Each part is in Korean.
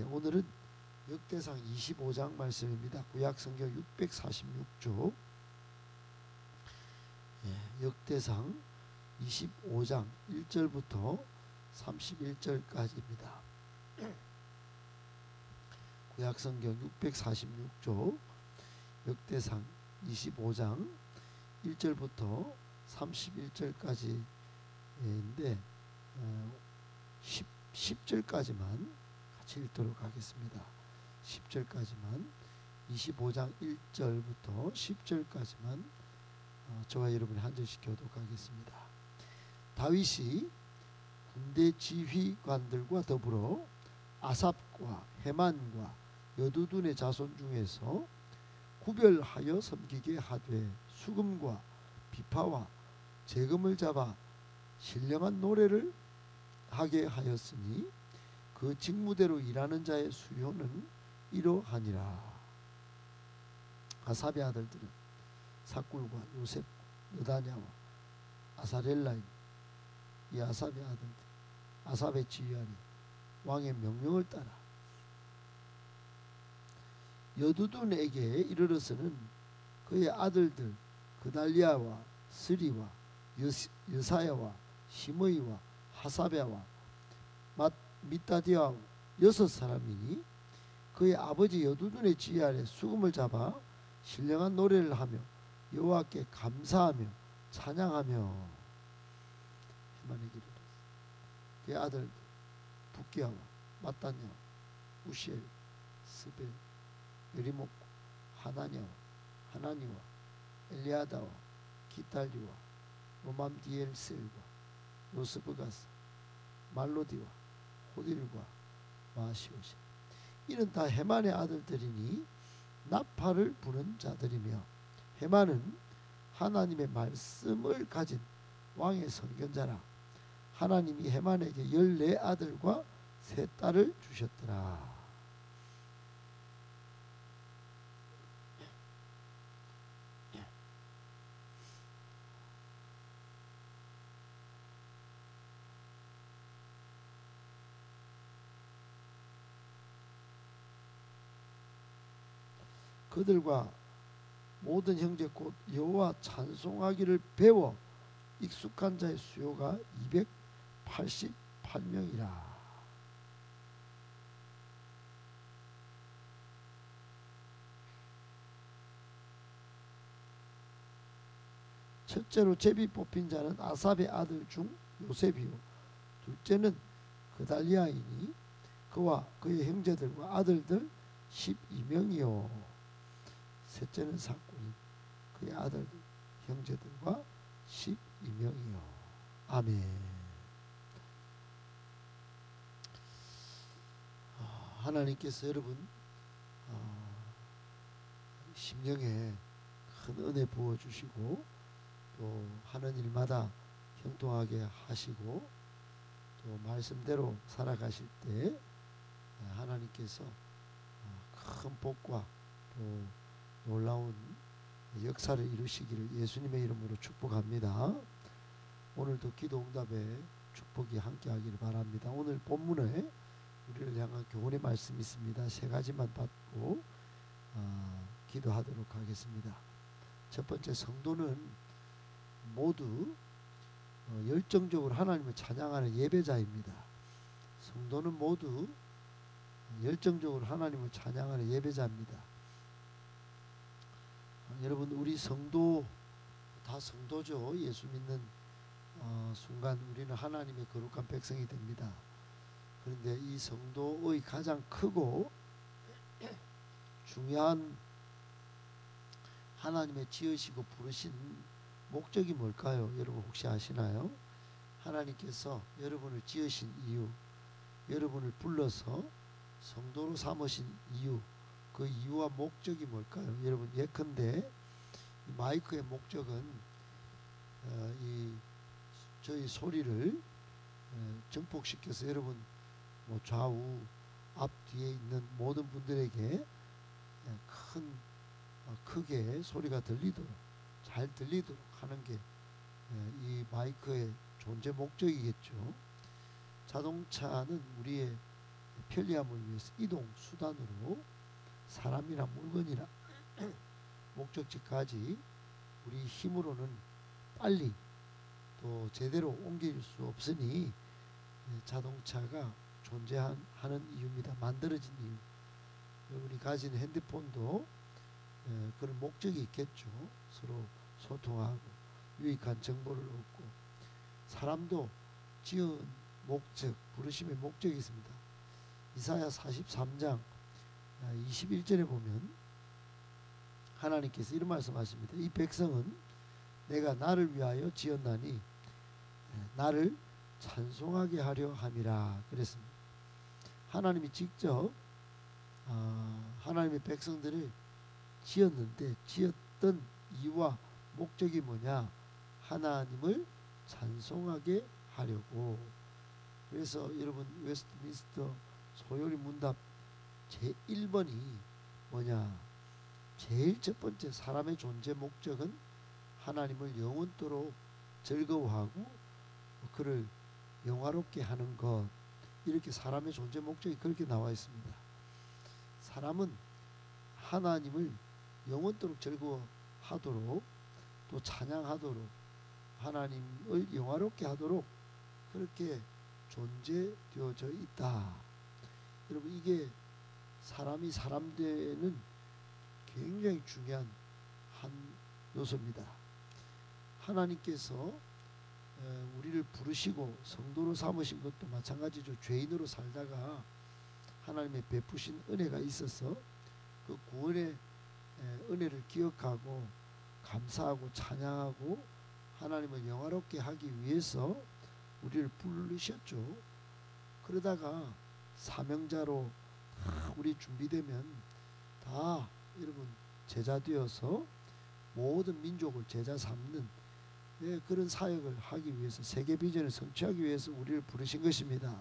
오늘은 역대상 25장 말씀입니다. 구약성경 646쪽 역대상 25장 1절부터 31절까지입니다. 구약성경 646쪽 역대상 25장 1절부터 31절까지인데 10절까지만 같이 읽도록 하겠습니다. 10절까지만 25장 1절부터 10절까지만 저와 여러분이 한 절씩 교독하겠습니다. 다윗이 군대 지휘관들과 더불어 아삽과 헤만과 여두둔의 자손 중에서 구별하여 섬기게 하되 수금과 비파와 재금을 잡아 신령한 노래를 하게 하였으니 그 직무대로 일하는 자의 수요는 이러하니라. 아삽의 아들들은 사꿀과 요셉, 느다냐와 아사렐라임. 이 아삽의 아들들, 아삽의 지휘하니 왕의 명령을 따라 여두둔에게 이르러서는 그의 아들들 그달리아와 스리와 여사야와 시므이와 하사베와 미따디아 6사람이니 그의 아버지 여두둔의 지휘 아래 수금을 잡아 신령한 노래를 하며 여호와께 감사하며 찬양하며 헤만에게 이르렀어. 그의 아들 북기야와 마따냐와 우시엘 스벨 여리목과 하나니와 엘리아다와 기탈리와 로맘디엘셀과 요스브가스 말로디와 호딜과 마시오시. 이는 다 헤만의 아들들이니 나팔을 부는 자들이며 헤만은 하나님의 말씀을 가진 왕의 선견자라. 하나님이 헤만에게 14아들과 3딸을 주셨더라. 그들과 모든 형제 곧 여호와 찬송하기를 배워 익숙한 자의 수요가 288명이라. 첫째로 제비 뽑힌 자는 아삽의 아들 중 요셉이요 둘째는 그달리아이니 그와 그의 형제들과 아들들 12명이요 셋째는 사꾼인 그의 아들들 형제들과 12명이요. 아멘. 하나님께서 여러분 심령에 큰 은혜 부어주시고 또 하는 일마다 형통하게 하시고 또 말씀대로 살아가실 때 하나님께서 큰 복과 또 놀라운 역사를 이루시기를 예수님의 이름으로 축복합니다. 오늘도 기도 응답에 축복이 함께하기를 바랍니다. 오늘 본문에 우리를 향한 교훈의 말씀이 있습니다. 3가지만 받고 기도하도록 하겠습니다. 첫 번째, 성도는 모두 열정적으로 하나님을 찬양하는 예배자입니다. 성도는 모두 열정적으로 하나님을 찬양하는 예배자입니다. 여러분, 우리 성도 다 성도죠. 예수 믿는 순간 우리는 하나님의 거룩한 백성이 됩니다. 그런데 이 성도의 가장 크고 중요한 하나님의 지으시고 부르신 목적이 뭘까요? 여러분 혹시 아시나요? 하나님께서 여러분을 지으신 이유, 여러분을 불러서 성도로 삼으신 이유, 그 이유와 목적이 뭘까요? 여러분, 예컨대 이 마이크의 목적은 저희 소리를 증폭시켜서 여러분 좌우 앞 뒤에 있는 모든 분들에게 크게 소리가 들리도록, 잘 들리도록 하는 게 이 마이크의 존재 목적이겠죠. 자동차는 우리의 편리함을 위해서 이동 수단으로 사람이나 물건이나 목적지까지 우리 힘으로는 빨리 또 제대로 옮길 수 없으니 자동차가 존재하는 이유입니다. 만들어진 이유. 여러분이 가진 핸드폰도 그런 목적이 있겠죠. 서로 소통하고 유익한 정보를 얻고, 사람도 지은 목적, 부르심의 목적이 있습니다. 이사야 43장 21절에 보면 하나님께서 이런 말씀하십니다. 이 백성은 내가 나를 위하여 지었나니 나를 찬송하게 하려 함이라 그랬습니다. 하나님이 직접 하나님의 백성들을 지었는데, 지었던 이유와 목적이 뭐냐? 하나님을 찬송하게 하려고. 그래서 여러분, 웨스트민스터 소요리 문답 제1번이 뭐냐? 제일 첫 번째 사람의 존재 목적은 하나님을 영원토록 즐거워하고 그를 영화롭게 하는 것. 이렇게 사람의 존재 목적이 그렇게 나와 있습니다. 사람은 하나님을 영원토록 즐거워하도록, 또 찬양하도록, 하나님을 영화롭게 하도록 그렇게 존재되어져 있다. 여러분, 이게 사람이 사람 되는 굉장히 중요한 한 요소입니다. 하나님께서 우리를 부르시고 성도로 삼으신 것도 마찬가지죠. 죄인으로 살다가 하나님의 베푸신 은혜가 있어서 그 구원의 은혜를 기억하고 감사하고 찬양하고 하나님을 영화롭게 하기 위해서 우리를 부르셨죠. 그러다가 사명자로 우리 준비되면 다 여러분 제자 되어서 모든 민족을 제자 삼는 그런 사역을 하기 위해서, 세계 비전을 성취하기 위해서 우리를 부르신 것입니다.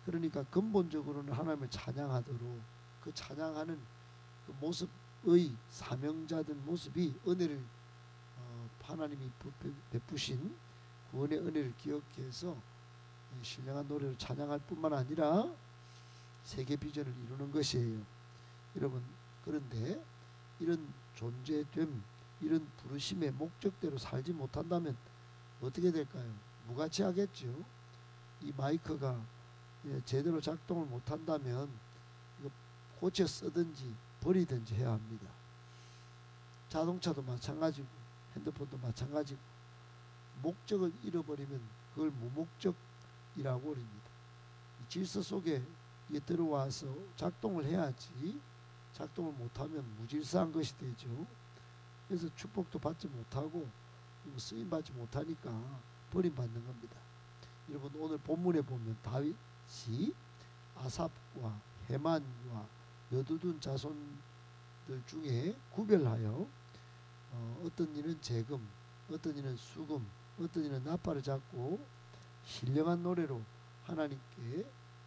그러니까 근본적으로는 하나님을 찬양하도록, 그 찬양하는 그 모습의 사명자된 모습이 은혜를 하나님이 베푸신 구원의 은혜를 기억해서 신령한 노래로 찬양할 뿐만 아니라 세계 비전을 이루는 것이에요. 여러분, 그런데 이런 존재됨, 이런 부르심의 목적대로 살지 못한다면 어떻게 될까요? 무가치하겠죠. 이 마이크가 제대로 작동을 못한다면 이거 고쳐 쓰든지 버리든지 해야 합니다. 자동차도 마찬가지고 핸드폰도 마찬가지고, 목적을 잃어버리면 그걸 무목적이라고 그럽니다. 질서 속에 들어와서 작동을 해야지, 작동을 못하면 무질서한 것이 되죠. 그래서 축복도 받지 못하고 쓰임 받지 못하니까 버림받는 겁니다. 여러분, 오늘 본문에 보면 다윗이 아삽과 헤만과 여두둔 자손들 중에 구별하여 어떤 이는 재금, 어떤 이는 수금, 어떤 이는 나팔을 잡고 신령한 노래로 하나님께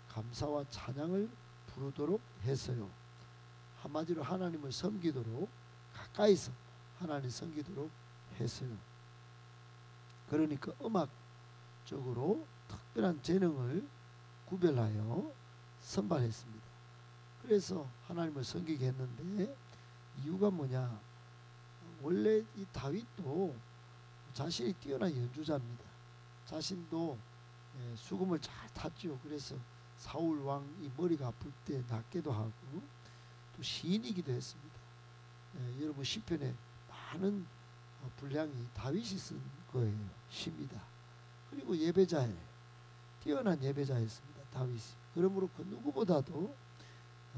감사와 찬양을 부르도록 했어요. 한마디로 하나님을 섬기도록, 가까이서 하나님 섬기도록 했어요. 그러니까 음악적으로 특별한 재능을 구별하여 선발했습니다. 그래서 하나님을 섬기게 했는데, 이유가 뭐냐? 원래 이 다윗도 자신이 뛰어난 연주자입니다. 자신도 수금을 잘 탔죠. 그래서 사울 왕이 머리가 아플 때 낫기도 하고, 또 시인이기도 했습니다. 여러분, 시편에 많은 분량이 다윗이 쓴 거예요. 시입니다. 그리고 예배자예요. 뛰어난 예배자였습니다, 다윗이. 그러므로 그 누구보다도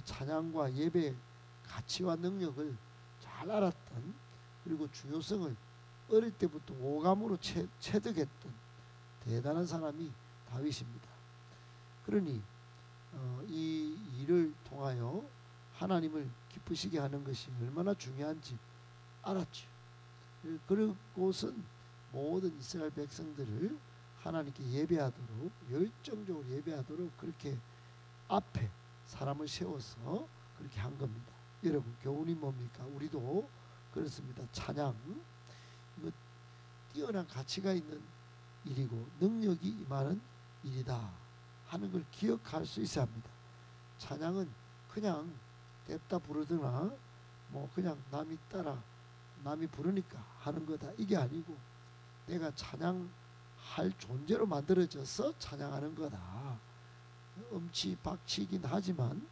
찬양과 예배의 가치와 능력을 잘 알았던, 그리고 중요성을 어릴 때부터 오감으로 체득했던 대단한 사람이 다윗입니다. 그러니 이 일을 통하여 하나님을 기쁘시게 하는 것이 얼마나 중요한지 알았죠. 그곳은 모든 이스라엘 백성들을 하나님께 예배하도록, 열정적으로 예배하도록 그렇게 앞에 사람을 세워서 그렇게 한 겁니다. 여러분, 교훈이 뭡니까? 우리도 그렇습니다. 찬양, 이거 뛰어난 가치가 있는 일이고 능력이 임하는 일이다. 하는 걸 기억할 수 있어야 합니다. 찬양은 그냥 냅다 부르거나 뭐 그냥 남이 따라 남이 부르니까 하는 거다 이게 아니고 내가 찬양할 존재로 만들어져서 찬양하는 거다. 엄치박치긴 하지만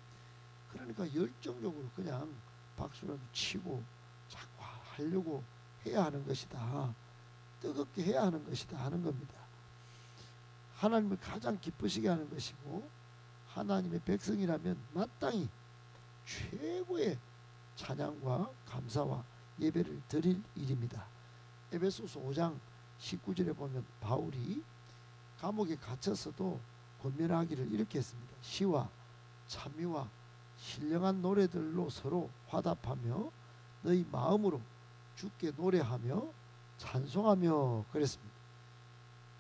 그러니까 열정적으로 그냥 박수라도 치고 자꾸 하려고 해야 하는 것이다. 뜨겁게 해야 하는 것이다 하는 겁니다. 하나님을 가장 기쁘시게 하는 것이고 하나님의 백성이라면 마땅히 최고의 찬양과 감사와 예배를 드릴 일입니다. 에베소서 5장 19절에 보면 바울이 감옥에 갇혀서도 권면하기를 이렇게 했습니다. 시와 찬미와 신령한 노래들로 서로 화답하며 너희 마음으로 주께 노래하며 찬송하며 그랬습니다.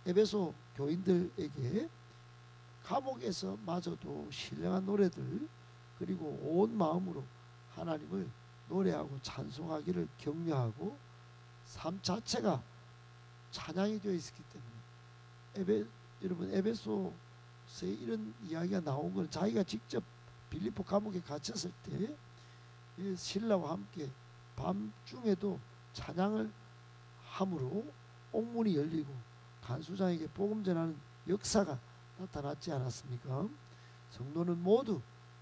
에베소 교인들에게 감옥에서 마저도 신령한 노래들 그리고 온 마음으로 하나님을 노래하고 찬송하기를 격려하고 삶 자체가 찬양이 되어 있었기 때문에 여러분 에베소서에 이런 이야기가 나온 건 자기가 직접 빌립보 감옥에 갇혔을 때 신라와 함께 밤중에도 찬양을 함으로 옥문이 열리고 간수장에게 복음 전하는 역사가 나타났지 않았습니까? 성도는 모두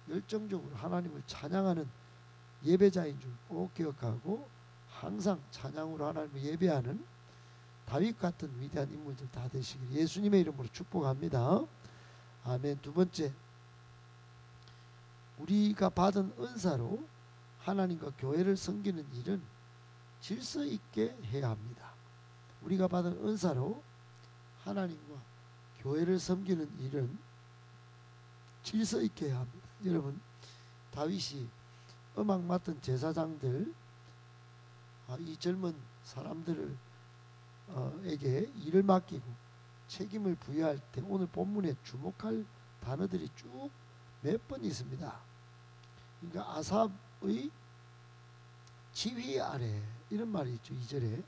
열정적으로 하나님을 찬양하는 예배자인 줄 꼭 기억하고 항상 찬양으로 하나님을 예배하는 다윗 같은 위대한 인물들 다 되시길 예수님의 이름으로 축복합니다. 아멘. 두 번째, 우리가 받은 은사로 하나님과 교회를 섬기는 일은 질서 있게 해야 합니다. 우리가 받은 은사로 하나님과 교회를 섬기는 일은 질서 있게 해야 합니다. 여러분, 다윗이 음악 맡은 제사장들 이 젊은 사람들을 에게 일을 맡기고 책임을 부여할 때 오늘 본문에 주목할 단어들이 쭉 몇 번 있습니다. 그러니까 아삽의 지휘 아래 이런 말이 있죠. 2절에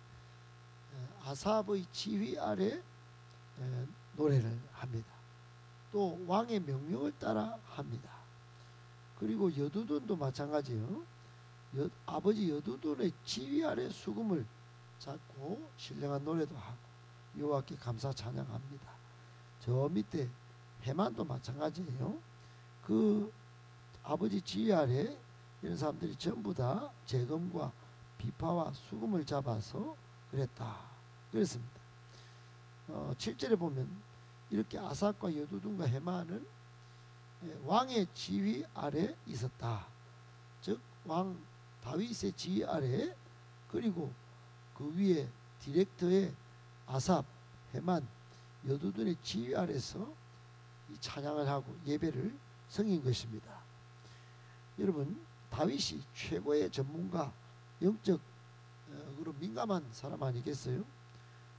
아삽의 지휘 아래 노래를 합니다. 또 왕의 명령을 따라 합니다. 그리고 여두둔도 마찬가지예요. 아버지 여두둔의 지휘 아래 수금을 잡고 신령한 노래도 하고 여호와께 감사 찬양합니다. 저 밑에 해만도 마찬가지예요. 그 아버지 지휘 아래 이런 사람들이 전부 다 재금과 비파와 수금을 잡아서 그랬다. 그랬습니다. 7절에 보면 이렇게 아삽과 여두둔과 해만은 왕의 지휘 아래 있었다. 즉 왕 다윗의 지휘 아래 그리고 그 위에 디렉터의 아삽, 해만, 여두둔의 지휘 아래서 이 찬양을 하고 예배를 섬긴 것입니다. 여러분, 다윗이 최고의 전문가, 영적으로 민감한 사람 아니겠어요?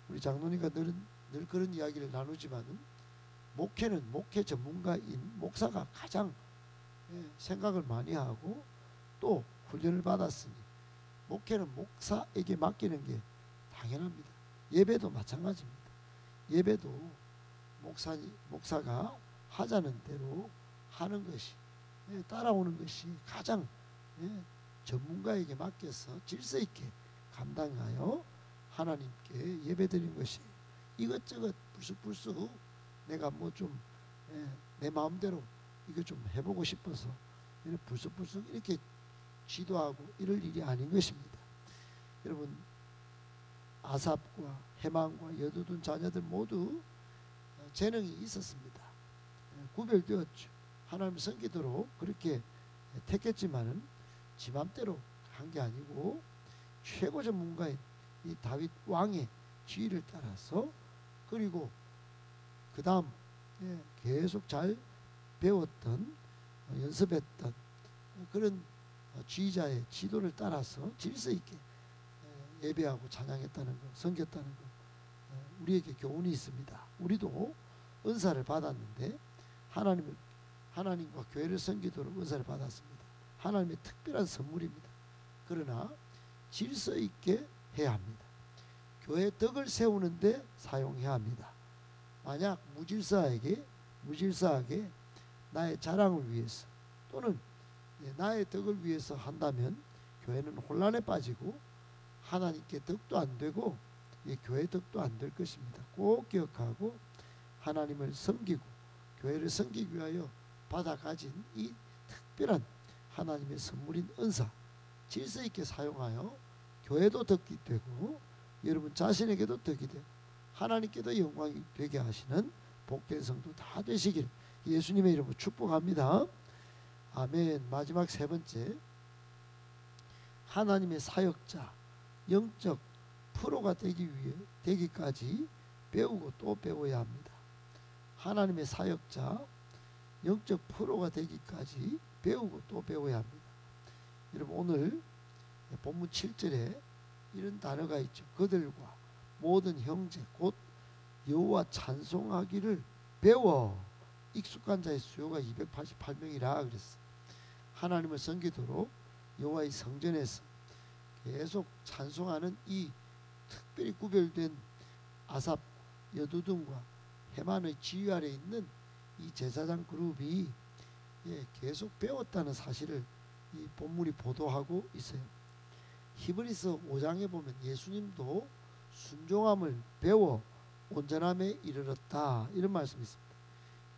우리 장로님과 늘 그런 이야기를 나누지만은 목회는 목회 전문가인 목사가 가장 생각을 많이 하고 또 훈련을 받았으니 목회는 목사에게 맡기는 게 당연합니다. 예배도 마찬가지입니다. 예배도 목사가 하자는 대로 하는 것이 따라오는 것이 가장 전문가에게 맡겨서 질서 있게 감당하여 하나님께 예배드리는 것이 이것저것 불쑥불쑥 내가 뭐 좀 내 마음대로 이거 좀 해보고 싶어서 이렇게 불쑥불쑥 이렇게 지도하고 이럴 일이 아닌 것입니다. 여러분, 아삽과 해만과 여두둔 자녀들 모두 재능이 있었습니다. 구별되었죠. 하나님 섬기도록 그렇게 택했지만은 지 맘대로 한 게 아니고 최고 전문가인 이 다윗 왕의 지휘를 따라서 그리고 그 다음 계속 잘 배웠던 연습했던 그런 지휘자의 지도를 따라서 질서 있게 예배하고 찬양했다는 것, 섬겼다는 것, 우리에게 교훈이 있습니다. 우리도 은사를 받았는데 하나님과 교회를 섬기도록 은사를 받았습니다. 하나님의 특별한 선물입니다. 그러나 질서 있게 해야 합니다. 교회 덕을 세우는데 사용해야 합니다. 만약 무질서하게 무질서하게 나의 자랑을 위해서 또는 나의 덕을 위해서 한다면 교회는 혼란에 빠지고 하나님께 덕도 안 되고 교회 덕도 안 될 것입니다. 꼭 기억하고 하나님을 섬기고 교회를 섬기기 위하여 받아 가진 이 특별한 하나님의 선물인 은사 질서 있게 사용하여 교회도 덕이 되고 여러분 자신에게도 덕이 되고 하나님께도 영광이 되게 하시는 복된 성도 다 되시길 예수님의 이름으로 축복합니다. 아멘. 마지막 세 번째, 하나님의 사역자 영적 프로가 되기까지 배우고 또 배워야 합니다. 하나님의 사역자 영적 프로가 되기까지 배우고 또 배워야 합니다. 여러분 오늘 본문 7절에 이런 단어가 있죠. 그들과 모든 형제 곧 여호와 찬송하기를 배워. 익숙한 자의 수요가 288명이라 그랬어요. 하나님을 섬기도록 여호와의 성전에서 계속 찬송하는 이 특별히 구별된 아삽, 여두둔과 헤만의 지휘 아래 있는 이 제사장 그룹이 계속 배웠다는 사실을 이 본문이 보도하고 있어요. 히브리서 5장에 보면 예수님도 순종함을 배워 온전함에 이르렀다 이런 말씀이 있습니다.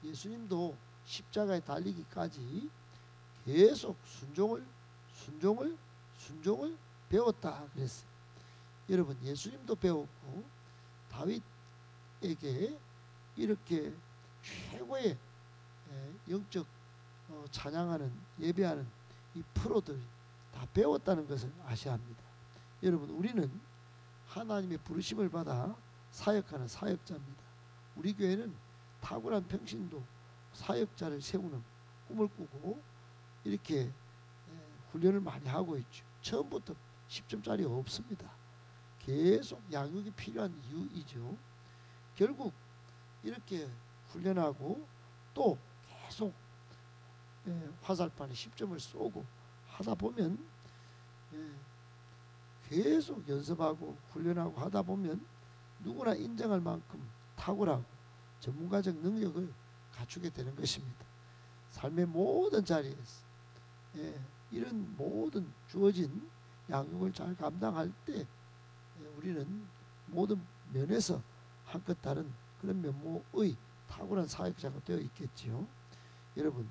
예수님도 십자가에 달리기까지 계속 순종을 배웠다 그랬어요. 여러분 예수님도 배웠고 다윗에게 이렇게 최고의 영적 찬양하는 예배하는 이 프로들이 다 배웠다는 것을 아셔야 합니다. 여러분 우리는 하나님의 부르심을 받아 사역하는 사역자입니다. 우리 교회는 탁월한 평신도 사역자를 세우는 꿈을 꾸고 이렇게 훈련을 많이 하고 있죠. 처음부터 10점짜리 없습니다. 계속 양육이 필요한 이유이죠. 결국 이렇게 훈련하고 또 계속 화살판에 10점을 쏘고 하다 보면 계속 연습하고 훈련하고 하다 보면 누구나 인정할 만큼 탁월하고 전문가적 능력을 갖추게 되는 것입니다. 삶의 모든 자리에서 이런 모든 주어진 양육을 잘 감당할 때 우리는 모든 면에서 한껏 다른 그런 면모의 탁월한 사역자가 되어 있겠지요. 여러분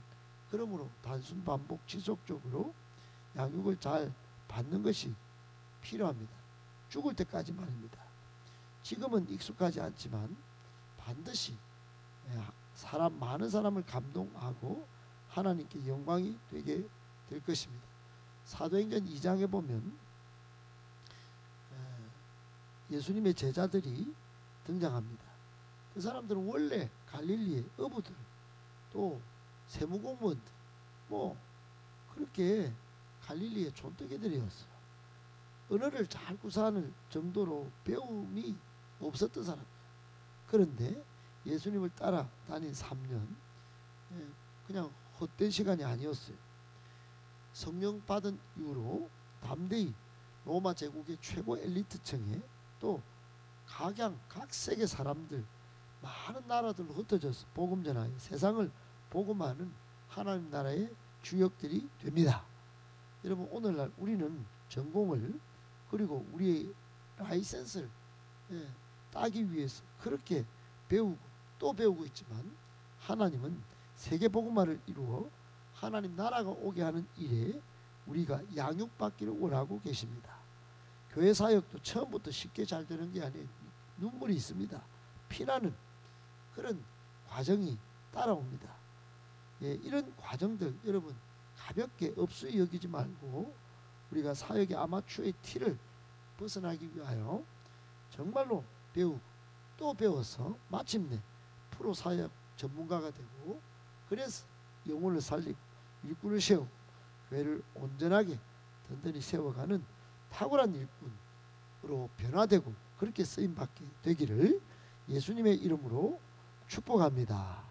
그러므로 단순 반복 지속적으로 양육을 잘 받는 것이 필요합니다. 죽을 때까지 말입니다. 지금은 익숙하지 않지만 반드시 많은 사람을 감동하고 하나님께 영광이 되게 될 것입니다. 사도행전 2장에 보면 예수님의 제자들이 등장합니다. 그 사람들은 원래 갈릴리의 어부들 또 세무공무원들 그렇게 갈릴리의 촌뜨기들이었어요. 언어를 잘 구사하는 정도로 배움이 없었던 사람이에요. 그런데 예수님을 따라 다닌 3년 그냥 헛된 시간이 아니었어요. 성령 받은 이후로 담대히 로마 제국의 최고 엘리트층에 또 각 세계 사람들 많은 나라들로 흩어져서 복음 전하여 세상을 복음하는 하나님 나라의 주역들이 됩니다. 여러분 오늘날 우리는 전공을 그리고 우리의 라이센스를 따기 위해서 그렇게 배우고 또 배우고 있지만 하나님은 세계 복음화를 이루어 하나님 나라가 오게 하는 일에 우리가 양육받기를 원하고 계십니다. 교회 사역도 처음부터 쉽게 잘 되는 게 아니에요. 눈물이 있습니다. 피나는 그런 과정이 따라옵니다. 이런 과정들 여러분 가볍게 업수히 여기지 말고 우리가 사역의 아마추어의 틀을 벗어나기 위하여 정말로 배우고 또 배워서 마침내 프로 사역 전문가가 되고 그래서 영혼을 살리고 일꾼을 세우고 교회를 온전하게 든든히 세워가는 탁월한 일꾼으로 변화되고 그렇게 쓰임받게 되기를 예수님의 이름으로 축복합니다.